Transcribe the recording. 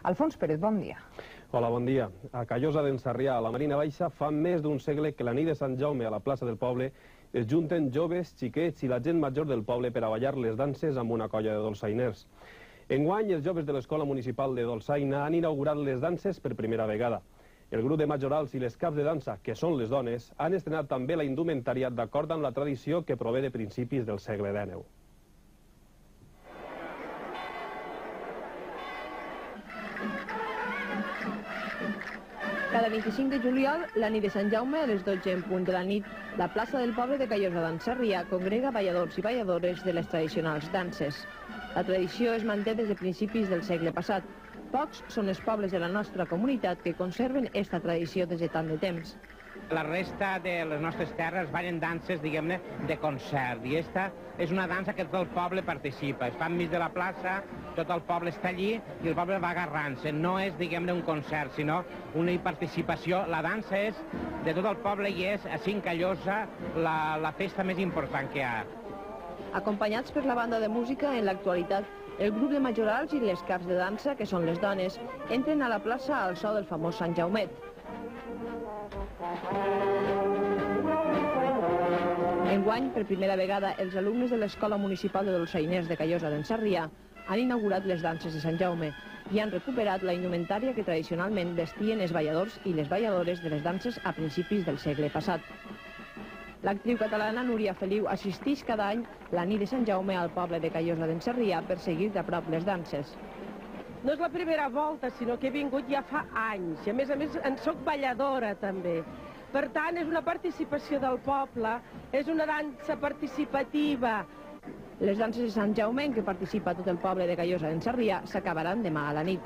Alfons Pérez, bon dia. Hola, bon dia. A Callosa d'en Sarrià, a la Marina Baixa, fa més d'un segle que la nit de Sant Jaume a la plaça del poble es junten joves, xiquets i la gent major del poble per a ballar les danses amb una colla de dolçainers. Enguany, els joves de l'Escola Municipal de Dolçaina han inaugurat les danses per primera vegada. El grup de majorals i les caps de dansa, que són les dones, han estrenat també la indumentària d'acord amb la tradició que prové de principis del segle XIX. Cada 25 de juliol, la nit de Sant Jaume, a les 12 en punt de la nit, la plaça del poble de Callosa d'en Sarrià congrega balladors i balladores de les tradicionals danses. La tradició es manté des de principis del segle passat. Pocs són els pobles de la nostra comunitat que conserven aquesta tradició des de tant de temps. La resta de les nostres terres ballen danses, diguem-ne, de concert. I aquesta és una dansa que tot el poble participa. Es fa enmig de la plaça, tot el poble està allí i el poble va agarrant-se. No és, diguem-ne, un concert, sinó una participació. La dansa és de tot el poble i és, a Callosa, la festa més important que hi ha. Acompanyats per la banda de música, en l'actualitat, el grup de majorals i les caps de dansa, que són les dones, entren a la plaça al so del famós Sant Jaumet. Enguany, per primera vegada, els alumnes de l'Escola Municipal de Dolçainers de Callosa d'en Sarrià han inaugurat les danses de Sant Jaume i han recuperat la indumentària que tradicionalment vestien els balladors i les balladores de les danses a principis del segle passat. L'actriu catalana Núria Feliu assisteix cada any la nit de Sant Jaume al poble de Callosa d'en Sarrià per seguir de prop les danses. No és la primera volta, sinó que he vingut ja fa anys, i a més en soc balladora també. Per tant, és una participació del poble, és una dansa participativa. Les danses de Sant Jaume, en què participa tot el poble de Callosa d'en Sarrià, s'acabaran demà a la nit.